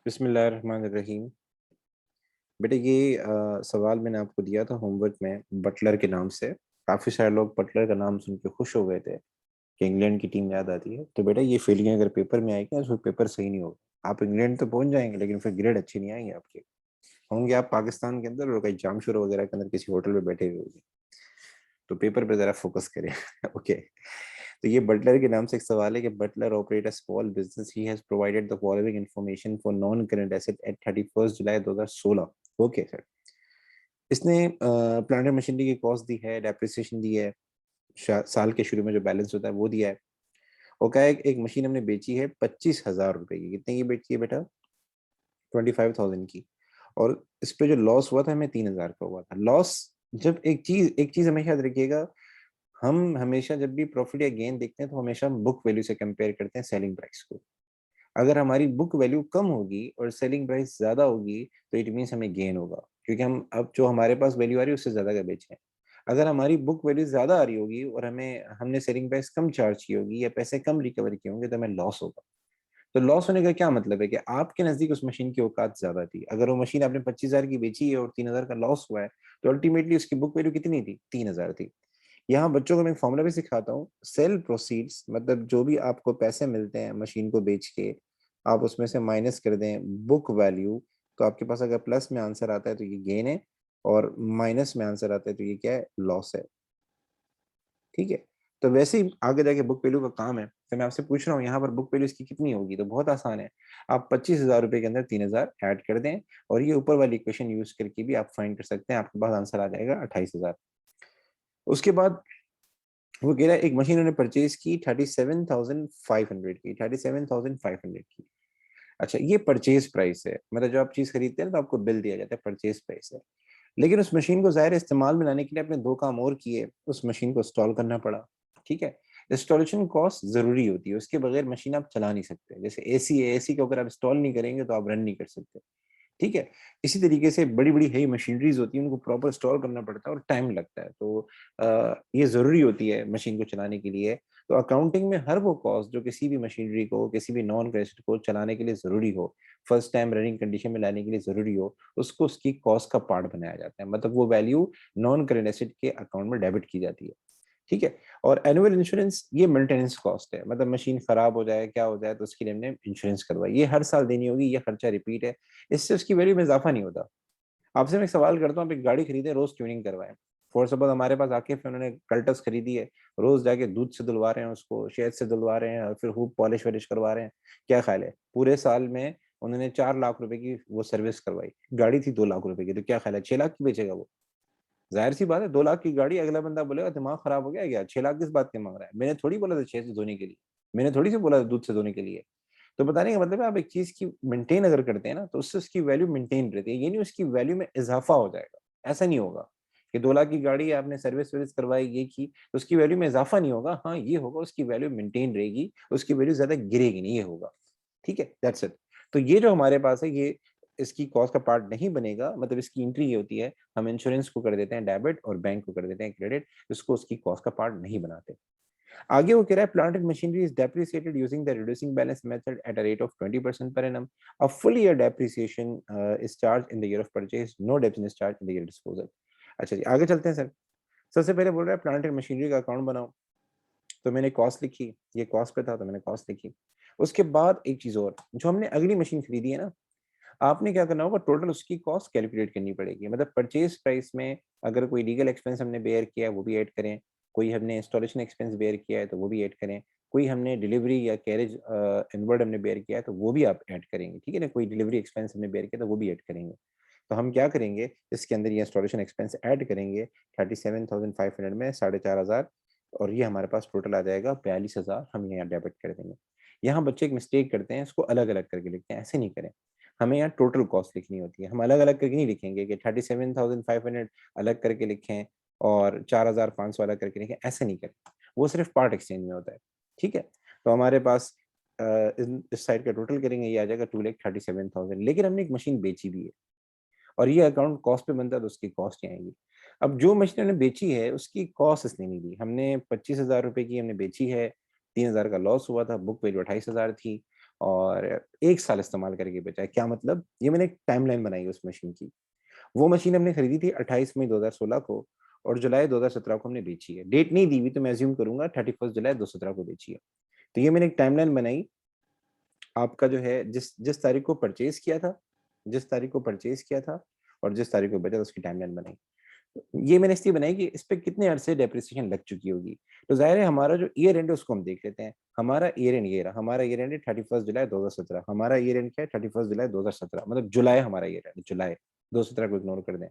बिस्मिल्लाहिर्रहमानिर्रहीम। बेटा ये सवाल मैंने आपको दिया था होमवर्क में बटलर के नाम से। काफ़ी सारे लोग बटलर का नाम सुन के खुश हो गए थे कि इंग्लैंड की टीम याद आती है। तो बेटा ये फील्डिंग अगर पेपर में आएगी ना तो पेपर सही नहीं होगा। आप इंग्लैंड तो पहुंच जाएंगे लेकिन फिर ग्रेड अच्छी नहीं आएंगे आपके। होंगे आप पाकिस्तान के अंदर और कहीं जामशोर वगैरह के अंदर किसी होटल में बैठे हुए होंगे। तो पेपर पे जरा फोकस करें। ओके। तो ये बटलर के नाम से एक सवाल है कि Butler operate a small business, he has provided the following information for non current asset at 31 July 2016। Okay sir. इसने प्लांट एंड मशीनरी की कॉस्ट दी है, डेप्रिसिएशन दी है, साल के शुरू में जो बैलेंस होता है वो दिया है। और क्या है, एक मशीन हमने बेची है 25,000 रुपए की। कितने की बेची है बेटा? 25,000 की। और इस पे जो लॉस हुआ था हमें 3,000 का हुआ था लॉस। जब एक चीज हमेशा याद रखिएगा, हम हमेशा जब भी प्रॉफिट या गेन देखते हैं तो हमेशा बुक वैल्यू से कंपेयर करते हैं सेलिंग प्राइस को। अगर हमारी बुक वैल्यू कम होगी और सेलिंग प्राइस ज्यादा होगी तो इट मीन्स हमें गेन होगा, क्योंकि हम अब जो हमारे पास वैल्यू आ रही है उससे ज्यादा का बेचे हैं। अगर हमारी बुक वैल्यू ज्यादा आ रही होगी और हमने सेलिंग प्राइस कम चार्ज की होगी या पैसे कम रिकवर किए होंगे तो हमें लॉस होगा। तो लॉस होने का क्या मतलब है कि आपके नजदीक उस मशीन की औकात ज्यादा थी। अगर वो मशीन आपने 25,000 की बेची है और 3,000 का लॉस हुआ है तो अल्टीमेटली उसकी बुक वैल्यू कितनी थी? 3,000 थी। यहाँ बच्चों को मैं फॉर्मूला भी सिखाता हूँ। सेल प्रोसीड्स मतलब जो भी आपको पैसे मिलते हैं मशीन को बेच के, आप उसमें से माइनस कर दें बुक वैल्यू। तो आपके पास अगर प्लस में आंसर आता है तो ये गेन है, और माइनस में आंसर आता है तो ये क्या है? लॉस है। ठीक है। तो वैसे ही आगे जाके बुक वैल्यू का काम है। तो मैं आपसे पूछ रहा हूँ यहाँ पर बुक वैल्यू इसकी कितनी होगी? तो बहुत आसान है। आप 25,000 रुपए के अंदर 3,000 ऐड कर दें और ये ऊपर वाली इक्वेशन यूज करके भी आप फाइंड कर सकते हैं। आपके पास आंसर आ जाएगा 28,000। उसके बाद वो कह रहा है एक मशीन उन्होंने परचेज की 37,500 की, 37,500 की। अच्छा, ये परचेज प्राइस है, मतलब जो आप चीज खरीदते हैं ना तो आपको बिल दिया जाता है, परचेज प्राइस है। लेकिन उस मशीन को जाहिर इस्तेमाल में लाने के लिए आपने दो काम और किए। उस मशीन को इंस्टॉल करना पड़ा। ठीक है। इंस्टॉलेशन कॉस्ट जरूरी होती है, उसके बगैर मशीन आप चला नहीं सकते। जैसे एसी है, एसी को अगर आप इंस्टॉल नहीं करेंगे तो आप रन नहीं कर सकते। ठीक है। इसी तरीके से बड़ी बड़ी है मशीनरीज होती है, उनको प्रॉपर इंस्टॉल करना पड़ता है और टाइम लगता है। तो ये जरूरी होती है मशीन को चलाने के लिए। तो अकाउंटिंग में हर वो कॉस्ट जो किसी भी मशीनरी को, किसी भी नॉन क्रेडिट को चलाने के लिए जरूरी हो, फर्स्ट टाइम रनिंग कंडीशन में लाने के लिए जरूरी हो, उसको उसकी कॉस्ट का पार्ट बनाया जाता है। मतलब वो वैल्यू नॉन करेंट एसेट के अकाउंट में डेबिट की जाती है। ठीक है। और एनुअल इंश्योरेंस ये मेंटेनेंस कॉस्ट है, मतलब मशीन खराब हो जाए क्या हो जाए तो उसके लिए हमने इंश्योरेंस करवाई, ये हर साल देनी होगी, ये खर्चा रिपीट है। इससे उसकी वैल्यू में इजाफा नहीं होता। आपसे मैं एक सवाल करता हूँ, आप एक गाड़ी खरीदे, रोज ट्यूनिंग करवाएं। फॉर सपोज हमारे पास आके फिर उन्होंने कल्टस खरीदी है, रोज जाके दूध से धुलवा रहे हैं, उसको शहद से धुलवा रहे हैं और फिर खूब पॉलिश वॉलिश करवा रहे हैं। क्या ख्याल है पूरे साल में उन्होंने 4 लाख रुपए की वो सर्विस करवाई, गाड़ी थी 2 लाख रुपए की, तो क्या ख्याल है 6 लाख की बेचेगा वो? जाहिर सी बात है 2 लाख की गाड़ी, अगला बंदा बोलेगा दिमाग खराब हो गया क्या, 6 लाख किस बात के मांग रहा है? मैंने थोड़ी बोला था छह से धोने के लिए, मैंने थोड़ी से बोला था दूध से धोने के लिए। तो बताने का मतलब है आप एक चीज की मेंटेन अगर करते हैं ना तो उससे उसकी वैल्यू मेंटेन रहती है, ये नहीं उसकी वैल्यू में इजाफा हो जाएगा। ऐसा नहीं होगा कि 2 लाख की गाड़ी है, आपने सर्विस वर्विस करवाई ये की तो उसकी वैल्यू में इजाफा नहीं होगा। हाँ ये होगा, उसकी वैल्यू मेंटेन रहेगी, उसकी वैल्यू ज्यादा गिरेगी नहीं, ये होगा। ठीक है, दैट्स इट। तो ये जो हमारे पास है ये इसकी कॉस्ट का पार्ट नहीं बनेगा। मतलब इसकी एंट्री ये होती है, हम इंश्योरेंस को कर देते हैं डेबिट और बैंक को कर देते हैं क्रेडिट, इसको उसकी कॉस्ट का पार्ट नहीं बनाते। आगे वो कह रहा है plant and machinery is depreciated using the reducing balance method at a rate of 20% per annum. A full year depreciation is charged in the year of purchase. No depreciation is charged in the year of disposal. अच्छा जी, आगे चलते हैं sir. सबसे पहले बोल रहा है plant and machinery का अकाउंट बनाओ। तो मैंने कॉस्ट लिखी, ये कॉस्ट पे था तो मैंने कॉस्ट लिखी। उसके बाद एक चीज और, जो हमने अगली मशीन खरीदी है ना, आपने क्या करना होगा, टोटल उसकी कॉस्ट कैलकुलेट करनी पड़ेगी। मतलब परचेज प्राइस में अगर कोई लीगल एक्सपेंस हमने बेयर किया है वो भी ऐड करें, कोई हमने इंस्टॉलेशन एक्सपेंस बेयर किया है तो वो भी ऐड करें, कोई हमने डिलीवरी या कैरेज इनवर्ड हमने बेयर किया है तो वो भी आप ऐड करेंगे। ठीक है ना, कोई डिलीवरी एक्सपेंस हमने बेयर किया तो वो भी ऐड करेंगे। तो हम क्या करेंगे, इसके अंदर ये इंस्टॉलेशन एक्सपेंस ऐड करेंगे 37,500 में 4,500, और ये हमारे पास टोटल आ जाएगा 42,000, हम यहाँ डेबिट कर देंगे। यहाँ बच्चे एक मिस्टेक करते हैं, इसको अलग अलग करके लिखते हैं, ऐसे नहीं करें। हमें यहाँ टोटल कॉस्ट लिखनी होती है, हम अलग अलग करके नहीं लिखेंगे कि 37,500 अलग करके लिखें और 4,500 अलग करके लिखें, ऐसे नहीं करें। वो सिर्फ पार्ट एक्सचेंज में होता है। ठीक है। तो हमारे पास इस साइड का टोटल करेंगे, ये आ जाएगा 2,37,000। लेकिन हमने एक मशीन बेची भी है और ये अकाउंट कॉस्ट पे बनता है तो उसकी कॉस्ट ही आएगी। अब जो मशीन हमने बेची है उसकी कॉस्ट इसने नहीं दी। हमने 25,000 रुपए की हमने बेची है, 3,000 का लॉस हुआ था, बुक वैल्यू 28,000 थी। और 1 साल इस्तेमाल करके बेचा है। क्या मतलब? ये मैंने एक टाइमलाइन बनाई है उस मशीन की। वो मशीन हमने खरीदी थी 28 मई 2016 को और जुलाई 2017 को हमने बेची है। डेट नहीं दी हुई तो मैं अज़्यूम करूँगा 31 जुलाई 2017 को बेची है। तो ये मैंने एक टाइमलाइन बनाई, आपका जो है जिस जिस तारीख को परचेज़ किया था, जिस तारीख को परचेज़ किया था और जिस तारीख को बेचा था उसकी टाइमलाइन बनाई। ये मैंने इसलिए बनाई कि इस पे कितने अरसे डेप्रिसिएशन लग चुकी होगी। तो ज़ाहिर है हमारा जो ईयर एंड है उसको हम देख लेते हैं। हमारा ईयर एंड ये रहा, हमारा ईयर एंड है 31 जुलाई 2017। हमारा ईयर एंड क्या है? 31 जुलाई 2017, मतलब जुलाई हमारा ईयर एंड, जुलाई 2017 को इग्नोर कर दें।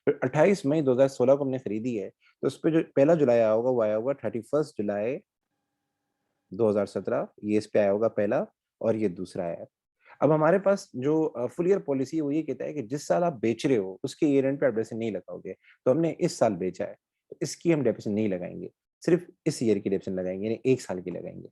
फिर 28 मई 2016 को हमने खरीदी है, तो उसपे जो पहला जुलाई आया होगा वो आया होगा 31 जुलाई 2017, ये इस पे आया होगा पहला और ये दूसरा आया है। अब हमारे पास जो फुल ईयर पॉलिसी है वो ये कहता है कि जिस साल आप बेच रहे हो उसके ईयर एंड पे आप डेप्रिसिएशन नहीं लगाओगे। तो हमने इस साल बेचा है, तो इसकी हम डेप्रिसिएशन नहीं लगाएँगे, सिर्फ इस ईयर की डेप्रिसिएशन लगाएँगे, यानी 1 साल की लगाएँगे।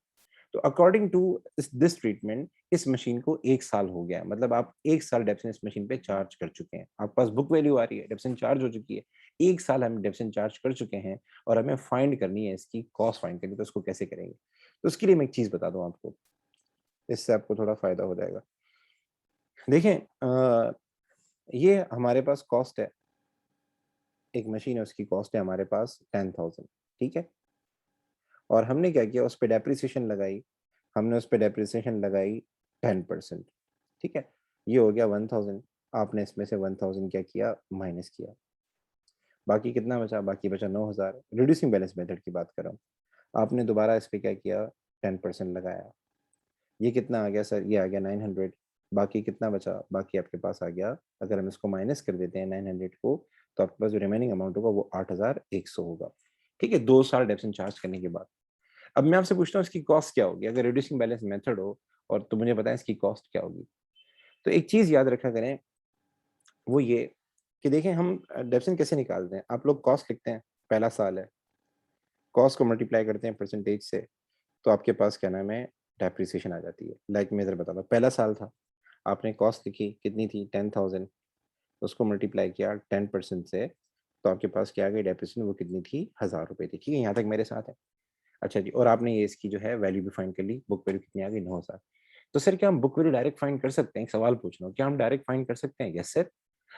तो अकॉर्डिंग टू दिस ट्रीटमेंट इस मशीन को 1 साल हो गया है, मतलब आप 1 साल डेप्रिसिएशन इस मशीन पे चार्ज कर चुके हैं। आपके पास बुक वैल्यू आ रही है, डेप्रिसिएशन चार्ज हो चुकी है। 1 साल हम डेप्रिसिएशन चार्ज कर चुके हैं और हमें फाइंड करनी है, इसकी कॉस्ट फाइंड करनी है, तो उसको कैसे करेंगे? तो उसके लिए मैं एक चीज़ बता दूँ आपको, इससे आपको थोड़ा फ़ायदा हो जाएगा। देखें ये हमारे पास कॉस्ट है, एक मशीन है उसकी कॉस्ट है हमारे पास 10,000, ठीक है? और हमने क्या किया, उस पे डेप्रिसिएशन लगाई, हमने उस पे डेप्रिसिएशन लगाई 10%, ठीक है? ये हो गया 1000, आपने इसमें से 1000 क्या किया, माइनस किया। बाकी कितना बचा? बाकी बचा 9000, रिड्यूसिंग बैलेंस मेथड की बात कर रहा हूँ। आपने दोबारा इस पे क्या किया, 10% लगाया। ये कितना आ गया सर? ये आ गया 900। बाकी कितना बचा? बाकी आपके पास आ गया, अगर हम इसको माइनस कर देते हैं 900 को, तो आपके पास जो रिमेनिंग अमाउंट होगा वो 8100 होगा। ठीक है? 2 साल डेप्रिसिएशन चार्ज करने के बाद। अब मैं आपसे पूछता हूँ इसकी कॉस्ट क्या होगी? अगर रिड्यूसिंग बैलेंस मेथड हो और तो मुझे बताएँ इसकी कॉस्ट क्या होगी? तो एक चीज़ याद रखा करें, वो ये कि देखें हम डेप्रिसिएशन कैसे निकालते हैं? आप लोग कॉस्ट लिखते हैं, पहला साल है, कॉस्ट को मल्टीप्लाई करते हैं परसेंटेज से, तो आपके पास क्या नाम है, डेप्रिसिएशन आ जाती है। लाइक मैं इधर बताता हूँ, पहला साल था, आपने कॉस्ट लिखी, कितनी थी? 10,000, उसको मल्टीप्लाई किया 10% से, तो आपके पास क्या आ गई डेप्रिसिएशन, वो कितनी थी? ₹1000 थी। ठीक है? यहाँ तक मेरे साथ है। अच्छा जी, और आपने ये इसकी जो है वैल्यू भी फाइंड कर ली, बुक वैल्यू कितनी आ गई? 9,000। तो सर क्या हम बुक वैल्यू डायरेक्ट फाइंड कर सकते हैं? एक सवाल पूछ रहा हूँ, क्या हम डायरेक्ट फाइंड कर सकते हैं? Yes sir.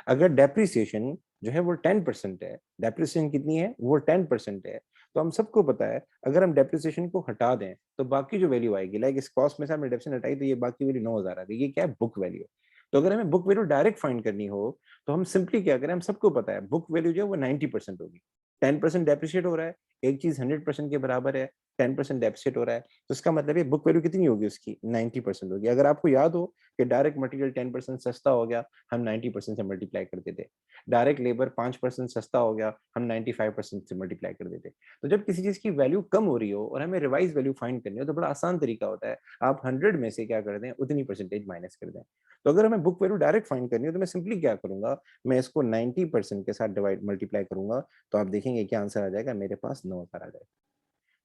अगर डेप्रिसिएशन जो है वो 10% है, डेप्रिसिएशन कितनी है? वो 10% है, तो हम सबको पता है अगर हम डेप्रिसिएशन को हटा दें, तो बाकी जो वैल्यू आएगी, लाइक इस कॉस्ट में से हमने डेप्रिसिएशन हटाई तो ये बाकी वैल्यू 9,000 आ गई। ये क्या है? बुक वैल्यू है। तो अगर हमें बुक वैल्यू डायरेक्ट फाइंड करनी हो, तो हम सिंपली क्या करें, हम सबको पता है बुक वैल्यू जो है वो 90% होगी। 10% डेप्रिशिएट हो रहा है, एक चीज़ 100% के बराबर है, 10% डेप्रिशिएट हो रहा है, तो इसका मतलब है बुक वैल्यू कितनी होगी उसकी? 90% होगी। अगर आपको याद हो कि डायरेक्ट मटेरियल 10% सस्ता हो गया, हम 90% से मल्टीप्लाई कर देते। डायरेक्ट लेबर 5% सस्ता हो गया, हम 95% से मल्टीप्लाई कर देते। तो जब किसी चीज़ की वैल्यू कम हो रही हो और हमें रिवाइज़ वैल्यू फाइंड करनी हो, तो बड़ा आसान तरीका होता है, आप 100 में से क्या कर दें, उतनी परसेंटेज माइनस कर दें। तो अगर हमें बुक वैल्यू डायरेक्ट फाइंड करनी हो, तो मैं सिंपली क्या करूँगा, मैं इसको 90% के साथ डिवाइड मल्टीप्लाई करूँगा, तो आप देखेंगे क्या आंसर आ जाएगा, मेरे पास 9,000 आ जाएगा।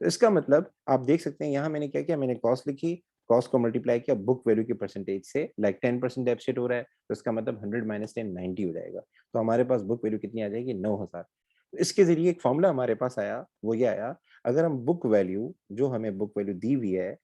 तो इसका मतलब आप देख सकते हैं यहाँ मैंने क्या किया, मैंने कॉस्ट लिखी, कॉस्ट को मल्टीप्लाई किया बुक वैल्यू की परसेंटेज से, लाइक 10% डेप्रिसिएट हो रहा है, तो इसका मतलब 100 माइनस 10 90 हो जाएगा। तो हमारे पास बुक वैल्यू कितनी आ जाएगी? 9,000। तो इसके ज़रिए एक फ़ॉर्मूला हमारे पास आया, वो ये आया, अगर हम बुक वैल्यू जो हमें बुक वैल्यू दी हुई है,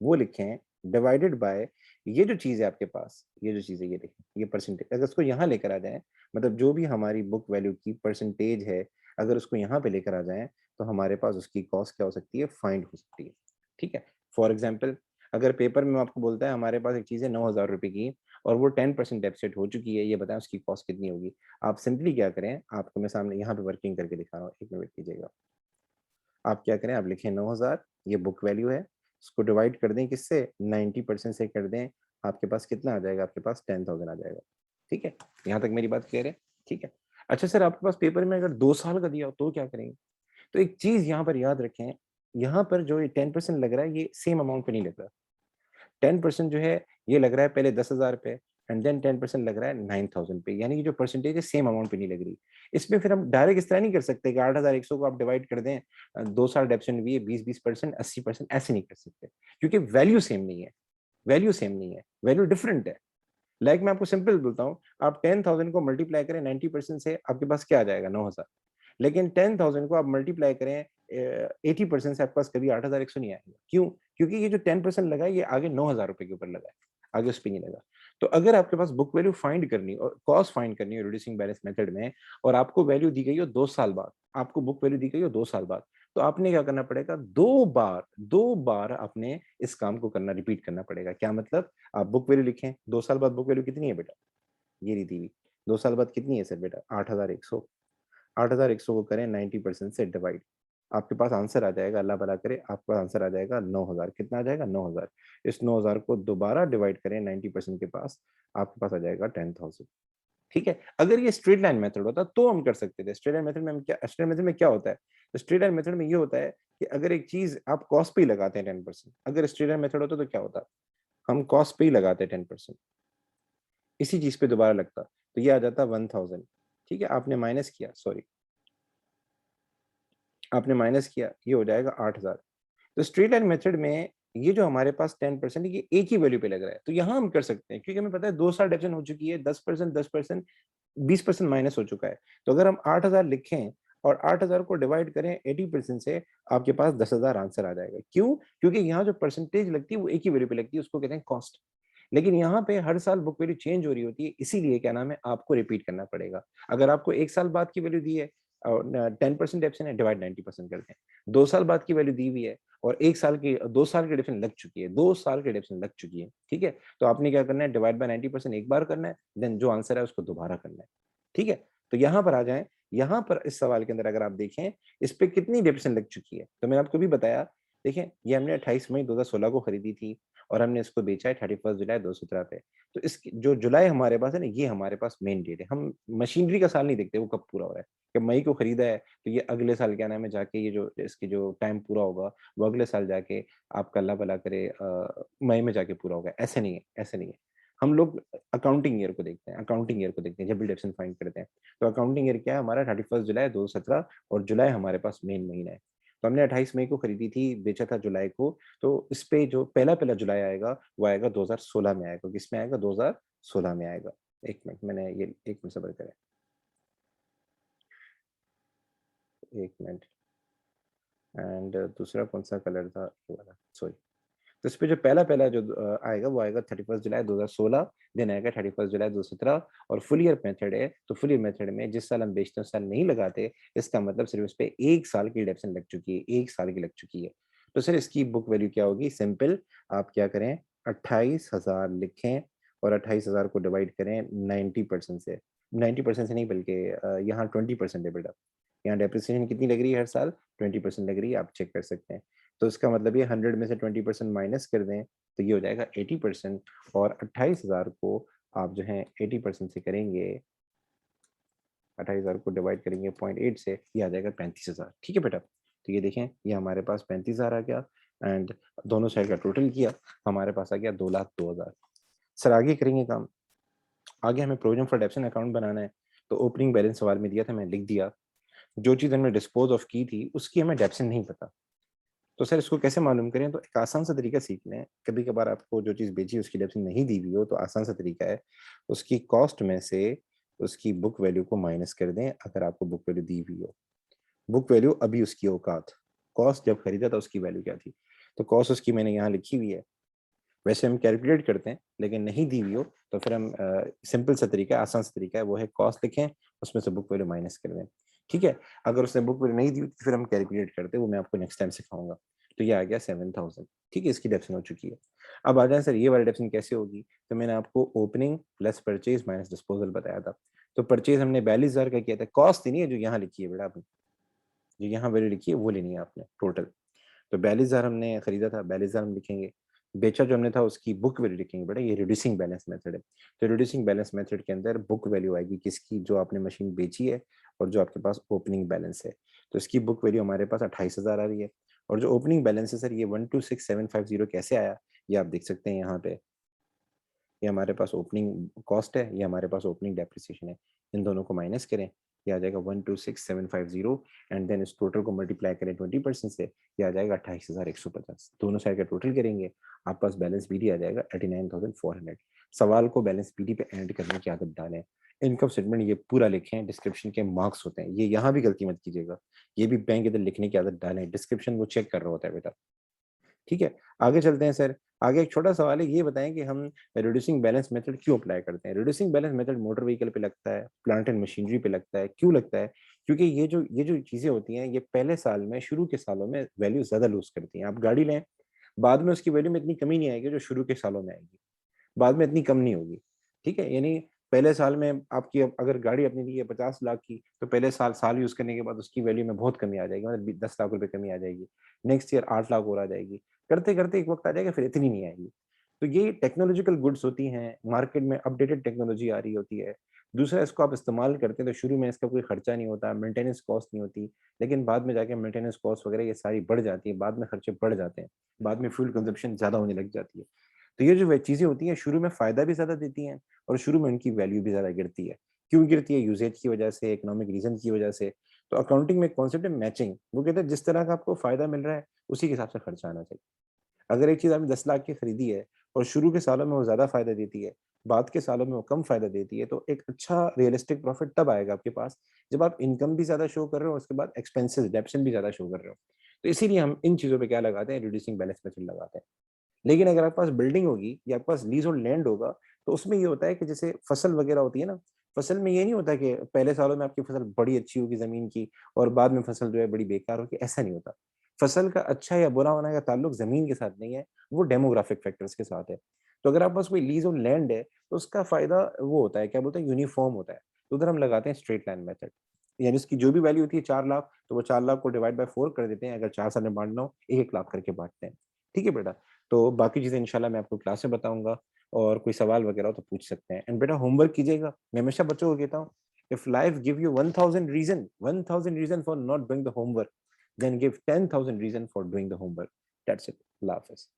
वो लिखें डिवाइडेड बाय ये जो चीज़ है आपके पास, ये जो चीज़ है ये देखें, ये परसेंटेज अगर इसको यहाँ लेकर आ जाएँ, मतलब जो भी हमारी बुक वैल्यू की परसेंटेज है, अगर उसको यहाँ पे लेकर आ जाएँ, तो हमारे पास उसकी कॉस्ट क्या हो सकती है? फाइंड हो सकती है। ठीक है? फॉर एग्ज़ाम्पल अगर पेपर में आपको बोलता है हमारे पास एक चीज़ है ₹9,000 की और वो 10% डेप्रिसिएट हो चुकी है, ये बताएँ उसकी कॉस्ट कितनी होगी? आप सिंपली क्या करें, आपको मैं सामने यहाँ पे वर्किंग करके दिखा रहा हूँ, 1 मिनट वेट कीजिएगा। आप क्या करें, आप लिखें 9000, ये बुक वैल्यू है, इसको डिवाइड कर दें किससे? 90% से कर दें, आपके पास कितना आ जाएगा? आपके पास 10,000 आ जाएगा। ठीक है? यहाँ तक मेरी बात क्लियर है? ठीक है। अच्छा सर आपके पास पेपर में अगर 2 साल का दिया हो तो क्या करेंगे? तो एक चीज़ यहाँ पर याद रखें, यहाँ पर जो ये 10% लग रहा है ये सेम अमाउंट पे नहीं लग रहा। 10% जो है ये लग रहा है पहले 10,000 पे एंड देन 10% लग रहा है 9,000 पे, यानी कि जो परसेंटेज है सेम अमाउंट पे नहीं लग रही। इसमें फिर हम डायरेक्ट इस तरह नहीं कर सकते कि 8,100 को आप डिवाइड कर दें 2 साल डेप्रिसिएशन भी है 20-20%, 80%, ऐसे नहीं कर सकते क्योंकि वैल्यू सेम नहीं है, वैल्यू सेम नहीं है, वैल्यू डिफरेंट है। लाइक मैं आपको सिंपल बोलता हूँ, आप 10,000 को मल्टीप्लाई करें 90% से आपके पास क्या आ जाएगा? 9,000। लेकिन 10,000 को आप मल्टीप्लाई करें 80% से आपके पास कभी 8,100 नहीं आएगा। क्यों? क्योंकि ये जो 10% लगा है ये आगे 9,000 रुपए के ऊपर लगा है, आगे उस पे नहीं लगा। तो अगर आपके पास बुक वैल्यू फाइंड करनी और कॉस्ट फाइंड करनी है रिड्यूसिंग बैलेंस मेथड में, और आपको वैल्यू दी गई हो 2 साल बाद, आपको बुक वैल्यू दी गई हो 2 साल बाद, तो आपने क्या करना पड़ेगा, 2 बार आपने इस काम को करना, रिपीट करना पड़ेगा। क्या मतलब? आप बुक वैल्यू लिखें, 2 साल बाद बुक वैल्यू कितनी है बेटा? ये रही दी हुई। 2 साल बाद कितनी है सर बेटा? 8,100। 8,100 को करें 90% से डिवाइड, आपके पास आंसर आ जाएगा, अल्लाह भला करे, आपका आंसर आ जाएगा 9,000। कितना आ जाएगा? 9,000। इस 9,000 को दोबारा डिवाइड करें 90% के पास, आपके पास आ जाएगा 10,000। ठीक है? अगर ये स्ट्रेट लाइन मेथड होता तो हम कर सकते थे। स्ट्रेट लाइन मेथड में हम क्या, स्ट्रेट मेथड में क्या होता है? तो स्ट्रेट लाइन मेथड में ये होता है कि अगर एक चीज आप कॉस्ट पे ही लगाते हैं 10%, अगर स्ट्रेट लाइन मेथड होता तो क्या होता? हम कॉस्ट पे ही लगाते हैं 10%, इसी चीज पे दोबारा लगता, तो ये आ जाता 1,000। ठीक है? आपने माइनस किया, सॉरी, आपने माइनस किया, ये हो जाएगा 8,000। तो स्ट्रेट लाइन मेथड में ये जो हमारे पास 10% ये एक ही वैल्यू पे लग रहा है, तो यहाँ हम कर सकते हैं, क्योंकि हमें पता है 2 साल डेप्शन हो चुकी है, 10%, 10%, 20% माइनस हो चुका है। तो अगर हम 8,000 लिखें और 8,000 को डिवाइड करें 80% से, आपके पास 10,000 आंसर आ जाएगा। क्यों? क्योंकि यहाँ जो परसेंटेज लगती है वो एक ही वैल्यू पे लगती है, उसको कहते हैं कॉस्ट। लेकिन यहाँ पे हर साल बुक वैल्यू चेंज हो रही होती है, इसीलिए क्या नाम है, आपको रिपीट करना पड़ेगा। अगर आपको 1 साल बाद की वैल्यू दी है और 10% एप्सन है, डिवाइड 90% करते हैं। 2 साल बाद की वैल्यू दी हुई है और 1 साल की, 2 साल की डिफरेंस लग चुकी है, 2 साल की डिफरेंस लग चुकी है, ठीक है? तो आपने क्या करना है, डिवाइड बाय 90% एक बार करना है, देन जो आंसर है उसको दोबारा करना है, ठीक है? तो यहाँ पर आ जाएं, यहाँ पर इस सवाल के अंदर अगर आप देखें, इस पे कितनी डिफरेंस लग चुकी है, तो मैंने आपको भी बताया। देखें, ये हमने 28 मई 2016 को खरीदी थी और हमने इसको बेचा है 31 जुलाई 2017 पे। तो इस जो जुलाई हमारे पास है ना, ये हमारे पास मेन डेट है। हम मशीनरी का साल नहीं देखते वो कब पूरा हो रहा है, कि मई को खरीदा है तो ये अगले साल क्या नाम है जाके ये जो इसकी जो टाइम पूरा होगा वो अगले साल जाके आपका अल्लाह भला करे मई में जाके पूरा होगा। ऐसे नहीं है, ऐसे नहीं है। हम लोग अकाउंटिंग ईयर को देखते हैं, अकाउंटिंग ईयर को देखते हैं जब भी डेप्शन फाइंड करते हैं। तो अकाउंटिंग ईयर क्या है हमारा? 31 जुलाई 2017, और जुलाई हमारे पास मेन महीना है। तो हमने 28 मई को खरीदी थी, बेचा था जुलाई को। तो इस पे जो पहला पहला जुलाई आएगा वो आएगा 2016 में आएगा। किस में आएगा? 2016 में आएगा। एक मिनट, मैंने ये एक मिनट सबर करें, एक मिनट। एंड दूसरा कौन सा कलर था? ये वाला, सॉरी। तो इस पे जो पहला पहला जो आएगा वो आएगा 31 जुलाई 2016, देन आएगा 31 जुलाई 2017। और फुल ईयर मेथड है, तो फुल ईयर मेथड में जिस साल हम बेचते हैं उस साल नहीं लगाते। इसका मतलब सिर्फ इस पे 1 साल की डिडक्शन लग चुकी है, 1 साल की लग चुकी है। तो सर इसकी बुक वैल्यू क्या होगी? सिंपल, आप क्या करें, 28,000 लिखें और 28,000 को डिवाइड करें 90% से। 90% से नहीं बल्कि यहाँ 20% है बेटा। यहाँ डेप्रिसिएशन कितनी लग रही है हर साल? 20% लग रही है, आप चेक कर सकते हैं। तो इसका मतलब ये 100 में से 20% माइनस कर दें तो ये हो जाएगा 80%। और 28,000 को आप जो है 80% से करेंगे, 28,000 को डिवाइड करेंगे 0.8 से, ये आ जाएगा 35,000। ठीक है बेटा? तो ये देखें, ये हमारे पास 35,000 आ गया एंड दोनों साइड का टोटल किया, हमारे पास आ गया 2,02,000। सर आगे करेंगे काम। आगे हमें प्रोविजन फॉर डेप्शन अकाउंट बनाना है। तो ओपनिंग बैलेंस सवाल में दिया था, मैंने लिख दिया। जो चीज़ हमने डिस्पोज ऑफ की थी उसकी हमें डेप्शन नहीं पता, तो सर इसको कैसे मालूम करें? तो एक आसान सा तरीका सीख लें। कभी कभार आपको जो चीज़ बेची उसकी डेप्शन नहीं दी हुई हो, तो आसान सा तरीका है, उसकी कॉस्ट में से उसकी बुक वैल्यू को माइनस कर दें अगर आपको बुक वैल्यू दी हुई हो। बुक वैल्यू अभी उसकी औकात, कॉस्ट जब खरीदा था उसकी वैल्यू क्या थी, तो कॉस्ट उसकी मैंने यहाँ लिखी हुई है। वैसे हम कैलकुलेट करते हैं, लेकिन नहीं दी हुई हो तो फिर हम सिंपल सा तरीका है, आसान सा तरीका है, वो है कॉस्ट लिखें, उसमें से बुक वैल्यू माइनस कर दें। ठीक है? अगर उसने बुक वैल्यू नहीं दी हुई तो फिर हम कैलकुलेट करते हैं, वो मैं आपको नेक्स्ट टाइम सिखाऊंगा। तो ये आ गया 7,000। ठीक है, इसकी डेप्शन हो चुकी है। अब आ जाए सर ये वाली डेप्शन कैसे होगी? तो मैंने आपको opening plus purchase minus disposal बताया था। तो परचेज हमने 42,000 का किया था, कॉस्ट ही नहीं है जो यहाँ लिखी है बेटा, आपने जो यहाँ वैल्यू लिखी है वो लेनी है आपने टोटल। तो 42,000 हमने खरीदा था, 42,000 हम लिखेंगे। बेचा जो हमने था उसकी बुक वैल्यू लिखेंगे बेटा, ये रिड्यूसिंग बैलेंस मेथड है। तो रिड्यूसिंग बैलेंस मेथड के अंदर बुक वैल्यू आएगी किसकी? जो आपने मशीन बेची है और जो आपके पास ओपनिंग बैलेंस है। तो इसकी बुक वैल्यू हमारे पास 28,000 आ रही है। और जो ओपनिंग बैलेंस है सर, ये 126,750 कैसे आया, ये आप देख सकते हैं यहाँ पे। ये हमारे पास ओपनिंग कॉस्ट है, ये हमारे पास ओपनिंग डेप्रिसिएशन है। इन दोनों को माइनस करें, ये आ जाएगा 126,750 एंड देन इस टोटल को मल्टीप्लाई करें 20% से, ये आ जाएगा 28,150। दोनों साइड का टोटल करेंगे, आपके पास बैलेंस पीडी आ जाएगा 89,400। सवाल को बैलेंस पीडी पे एंड करने की आदत डालें। इनकम स्टेटमेंट ये पूरा लिखें, डिस्क्रिप्शन के मार्क्स होते हैं, ये यहाँ भी गलती मत कीजिएगा, ये भी बैंक इधर लिखने की आदत डालें, डिस्क्रिप्शन वो चेक कर रहा होता है बेटा। ठीक है, आगे चलते हैं सर। आगे एक छोटा सवाल है, ये बताएं कि हम रिड्यूसिंग बैलेंस मेथड क्यों अप्लाई करते हैं। Reducing balance method motor vehicle पे लगता है, प्लांट एंड मशीनरी पे लगता है। क्यों लगता है? क्योंकि ये जो चीजें होती हैं, ये पहले साल में, शुरू के सालों में वैल्यू ज्यादा लूज करती हैं। आप गाड़ी लें, बाद में उसकी वैल्यू में इतनी कमी नहीं आएगी जो शुरू के सालों में आएगी, बाद में इतनी कम नहीं होगी। ठीक है, यानी पहले साल में आपकी अगर गाड़ी अपनी ली है 50 लाख की, तो पहले साल साल यूज करने के बाद उसकी वैल्यू में बहुत कमी आ जाएगी, मतलब 10 लाख रुपए कमी आ जाएगी। नेक्स्ट ईयर 8 लाख और आ जाएगी, करते करते एक वक्त आ जाएगा फिर इतनी नहीं आएगी। तो ये टेक्नोलॉजिकल गुड्स होती हैं, मार्केट में अपडेटेड टेक्नोलॉजी आ रही होती है। दूसरा, इसको आप इस्तेमाल करते हैं तो शुरू में इसका कोई खर्चा नहीं होता, मेंटेनेंस कॉस्ट नहीं होती, लेकिन बाद में जाके मेंटेनेंस कॉस्ट वगैरह ये सारी बढ़ जाती है, बाद में खर्चे बढ़ जाते हैं, बाद में फ्यूल कंजप्शन ज्यादा होने लग जाती है। तो ये जो चीजें होती हैं शुरू में फायदा भी ज्यादा देती हैं, और शुरू में उनकी वैल्यू भी ज्यादा गिरती है। क्यों गिरती है? यूजेज की वजह से, इकोनॉमिक रीजन की वजह से। तो अकाउंटिंग में कॉन्सेप्ट है मैचिंग, वो कहते हैं जिस तरह का आपको फायदा मिल रहा है उसी के हिसाब से खर्चा आना चाहिए। अगर एक चीज आपने 10 लाख की खरीदी है और शुरू के सालों में वो ज्यादा फायदा देती है, बाद के सालों में वो कम फायदा देती है, तो एक अच्छा रियलिस्टिक प्रॉफिट तब आएगा आपके पास जब आप इनकम भी ज्यादा शो कर रहे हो, उसके बाद एक्सपेंसेस डेप्शन भी ज्यादा शो कर रहे हो। तो इसीलिए हम इन चीजों पे क्या लगाते हैं, रिड्यूसिंग बैलेंस मेथड लगाते हैं। लेकिन अगर आपके पास बिल्डिंग होगी या आपके पास लीज और लैंड होगा, तो उसमें ये होता है कि जैसे फसल वगैरह होती है ना, फसल में ये नहीं होता कि पहले सालों में आपकी फसल बड़ी अच्छी होगी जमीन की और बाद में फसल जो है बड़ी बेकार होगी, ऐसा नहीं होता। फसल का अच्छा या बुरा होने का ताल्लुक जमीन के साथ नहीं है, वो डेमोग्राफिक फैक्टर्स के साथ है। तो अगर आपके पास कोई लीज और लैंड है, तो उसका फायदा वो होता है, क्या बोलते हैं, यूनिफॉर्म होता है। तो उधर हम लगाते हैं स्ट्रेट लाइन मेथड, यानी उसकी जो भी वैल्यू होती है 4 लाख, तो वो 4 लाख को डिवाइड बाय 4 कर देते हैं, अगर 4 साल में बांटना हो 1-1 लाख करके बांटते हैं। ठीक है बेटा, तो बाकी चीजें इंशाल्लाह मैं आपको क्लास में बताऊंगा, और कोई सवाल वगैरह हो तो पूछ सकते हैं। एंड बेटा होमवर्क कीजिएगा, मैं हमेशा बच्चों को कहता हूँ, if life give you 1000 reason for not doing the homework, then give 10,000 reason for doing the homework. That's it. अल्लाह हाफिज।